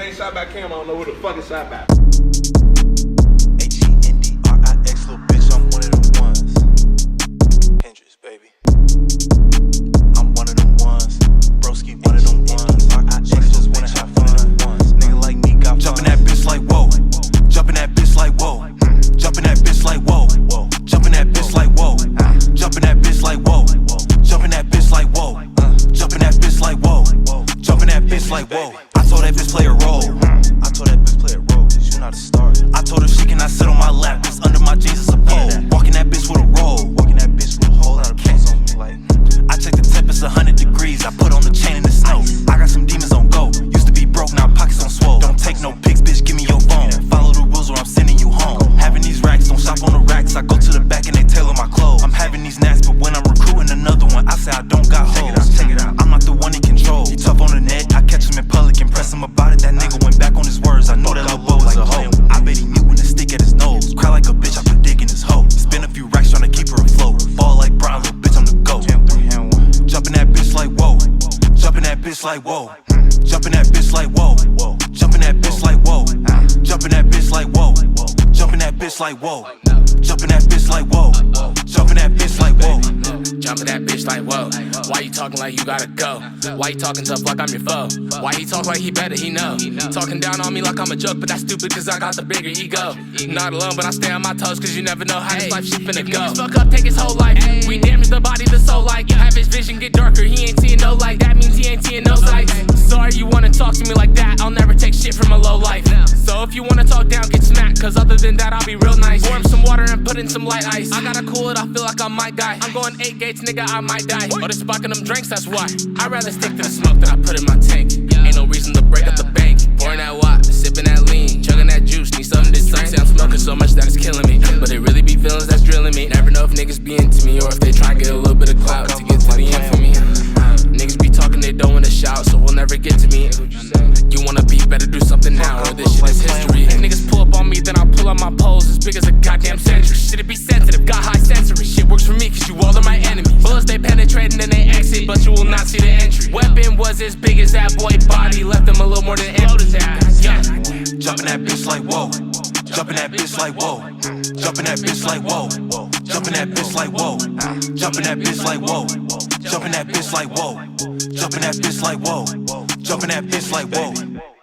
ain't shot by Cam, I don't know who the fuck is shot by. H-E-N-D-R-I-X, little bitch, I'm one of them ones. Hendrix, baby. I'm one of them ones. Broski, one of them ones. R-I-X, just wanna have fun. Nigga like me got jumping that bitch like whoa. Jumping that bitch like whoa. Jumping that bitch like whoa. Jumping that bitch like whoa. Jumping that bitch like whoa. Jumping that bitch like whoa. Jumping that bitch like whoa. Jumping that bitch like whoa. I told that bitch play a role. I told that bitch play a role. You not a star. I told her she cannot sit on my lap. Cause under my jeans is a pole. Walking that bitch with a roll. Walking that bitch with a whole lot of cans on me like. I check the temp, it's 100 degrees. I put on the chain in the snow. I got some demons on go. Used to be broke, now pockets on swole. Don't take no pics, bitch, give me your phone. Follow the rules or I'm sending you home. Having these racks, don't shop on the racks. I go to the back and they tailor my clothes. I'm having these gnats, but when I'm recruiting another one, I say I don't got hoes. Check it out. I'm not the one he control. He tough on the net, I catch him in public and press him about it. That nigga went back on his words. I know that little boy was a hoe. I bet he knew when to stick at his nose. Cry like a bitch, I put dick in his hoe. Spin a few racks trying to keep her afloat. Fall like Brown, little bitch, I'm the GOAT. Jumping that bitch like whoa. Jumping that bitch like whoa. Jumping that bitch like whoa. Jumping that bitch like whoa. Jumping that bitch like whoa. Jumping that bitch like whoa. Jumping that bitch like whoa. Jumping that bitch like whoa. Jumping that bitch like whoa. Why you talking like you gotta go? Why you talking tough like I'm your foe? Why he talk like he better, he know. Talking down on me like I'm a joke, but that's stupid cause I got the bigger ego. Not alone, but I stay on my toes cause you never know how this life shit finna go. Niggas fuck up, take his whole life. We damage the body, the soul like. Have his vision get darker, he ain't seeing no light. That means he ain't seeing no sight. Sorry you wanna talk to me like that, I'll never take shit from a low life. So if you wanna talk down, get smacked, cause other than that I'll be real nice. Pour him some water and put in some light ice. I gotta cool it, I feel like I might die. I'm going 8 gates, nigga, I might die. Oh, they sparking them drinks, that's why. I'd rather stick to the smoke that I put in my tank. Ain't no reason to break up the bank. Pouring that wop, sipping that lean, chugging that juice, need something to drink. Say I'm smoking so much that it's killing me, but it really be feelings that's drilling me. Never know if niggas be into me or if they try to get a little bit of clout to get to the end for me. Niggas be talking, they don't wanna shout, so we'll never get to me. You wanna beef, better do something now, or this shit is history. If niggas pull up on me, then I'll pull out my poles as big as a goddamn century. Shit, it be sensitive, got high sensory. Shit works for me, cause you all are my enemies. Bullets, they penetrate and then they exit, but you will not see the entry. Weapon was as big as that boy body, left him a little more than empty. Yeah. Jumping that bitch like whoa. Jumping that bitch like whoa. Jumping that bitch like whoa. Jumping that bitch like whoa. Jumping that bitch like whoa. Jumping that bitch like whoa. Jumping that bitch like whoa. Jumping that bitch like whoa.